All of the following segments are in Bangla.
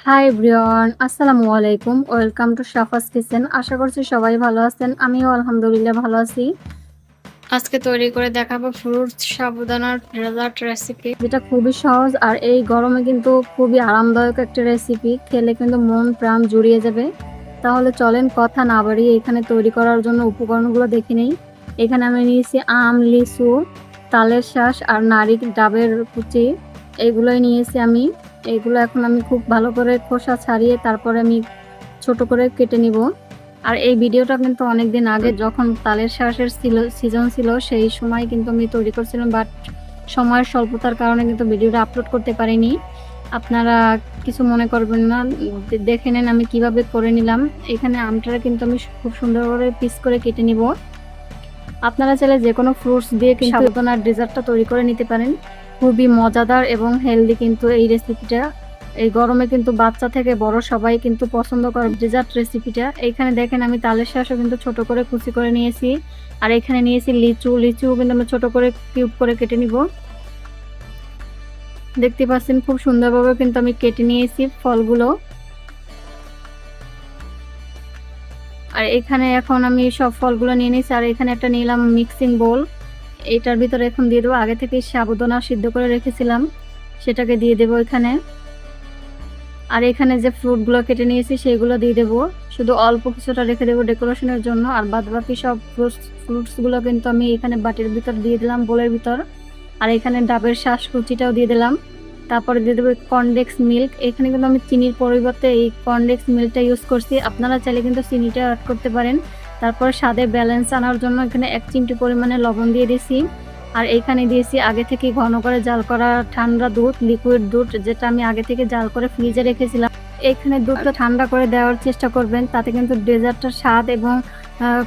হাই এভরিওয়ান, আসসালামু আলাইকুম। Welcome to Shafa's kitchen. আশা করছি সবাই ভালো আছেন। আমিও আলহামদুলিল্লাহ ভালো আছি। আজকে তৈরি করে দেখাবো ফ্রুটস সাবুদানার ডেজার্ট রেসিপি, যেটা খুবই সহজ আর এই গরমে কিন্তু খুবই আরামদায়ক একটা রেসিপি। খেলে কিন্তু মন প্রাণ জুড়িয়ে যাবে। তাহলে চলেন কথা না বাড়িয়ে এখানে তৈরি করার জন্য উপকরণগুলো দেখে নেই। এখানে আমি নিয়েছি আম, লিচু, তালের শাঁস আর নারিকেল ডাবের কুচি, এইগুলোই নিয়েছি আমি। এইগুলো এখন আমি খুব ভালো করে খোসা ছাড়িয়ে তারপরে আমি ছোট করে কেটে নিব। আর এই ভিডিওটা কিন্তু অনেকদিন আগে যখন তালের শাঁসের সিজন ছিল সেই সময় কিন্তু আমি তৈরি করছিলাম, বাট সময়ের স্বল্পতার কারণে কিন্তু ভিডিওটা আপলোড করতে পারিনি। আপনারা কিছু মনে করবেন না, দেখে নেন আমি কিভাবে করে নিলাম। এখানে আমটা কিন্তু আমি খুব সুন্দর করে পিস করে কেটে নিব। আপনারা চাইলে যে কোনো ফ্রুটস দিয়ে কিন্তু সাবুদানার ডেজার্টটা তৈরি করে নিতে পারেন। খুবই মজাদার এবং হেলদি কিন্তু এই রেসিপিটা। এই গরমে কিন্তু বাচ্চা থেকে বড় সবাই কিন্তু পছন্দ করে ডেজার্ট রেসিপিটা। এইখানে দেখেন আমি তালের শাঁসও কিন্তু ছোট করে কুচি করে নিয়েছি। আর এখানে নিয়েছি লিচু কিন্তু আমি ছোট করে কিউব করে কেটে নিব। দেখতে পাচ্ছেন খুব সুন্দরভাবে কিন্তু আমি কেটে নিয়েছি ফলগুলো। আর এখানে এখন আমি সব ফলগুলো নিয়ে নিয়েছি। আর এখানে একটা নিলাম মিক্সিং বোল, এটার ভিতরে এখন দিয়ে দেবো আগে থেকে সাবুদানা সিদ্ধ করে রেখেছিলাম, সেটাকে দিয়ে দেবো এখানে। আর এখানে যে ফ্রুটগুলো কেটে নিয়েছি সেগুলো দিয়ে দেবো, শুধু অল্প কিছুটা রেখে দেবো ডেকোরেশনের জন্য। আর বাদবাকি সব ফ্রুটসগুলো কিন্তু আমি এখানে বাটির ভিতর দিয়ে দিলাম, বোলের ভিতর। আর এখানে ডাবের শাঁস কুচিটাও দিয়ে দিলাম। তারপরে দিয়ে দেবো কর্নডেক্স মিল্ক। এখানে কিন্তু আমি চিনির পরিবর্তে এই কর্নডেক্স মিল্কটা ইউজ করছি, আপনারা চাইলে কিন্তু চিনিটা অ্যাড করতে পারেন। তারপর স্বাদে ব্যালেন্স আনার জন্য এখানে 1 চিমটি পরিমাণে লবণ দিয়ে দিয়েছি। আর এইখানে দিয়েছি আগে থেকে ঘন করে জাল করা ঠান্ডা দুধ, লিকুইড দুধ, যেটা আমি আগে থেকে জাল করে ফ্রিজে রেখেছিলাম। এখানে দুধটা ঠান্ডা করে দেওয়ার চেষ্টা করবেন, তাতে কিন্তু ডেজার্টটার স্বাদ এবং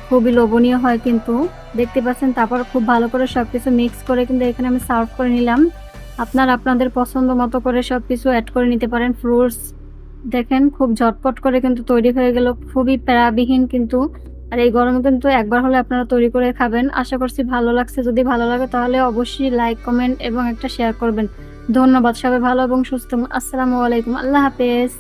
খুবই লোভনীয় হয় কিন্তু। দেখতে পাচ্ছেন তারপর খুব ভালো করে সবকিছু মিক্স করে কিন্তু এখানে আমি সার্ভ করে নিলাম। আপনারা আপনাদের পছন্দ মতো করে সবকিছু অ্যাড করে নিতে পারেন ফ্রুটস। দেখেন খুব ঝটপট করে কিন্তু তৈরি হয়ে গেল, খুবই প্যারাবিহীন কিন্তু। আর এই গরমে কিন্তু একবার হলে আপনারা তৈরি করে খাবেন। আশা করছি ভালো লাগছে। যদি ভালো লাগে তাহলে অবশ্যই লাইক, কমেন্ট এবং একটা শেয়ার করবেন। ধন্যবাদ। সবাই ভালো এবং সুস্থ। আসসালামু আলাইকুম। আল্লাহ হাফেজ।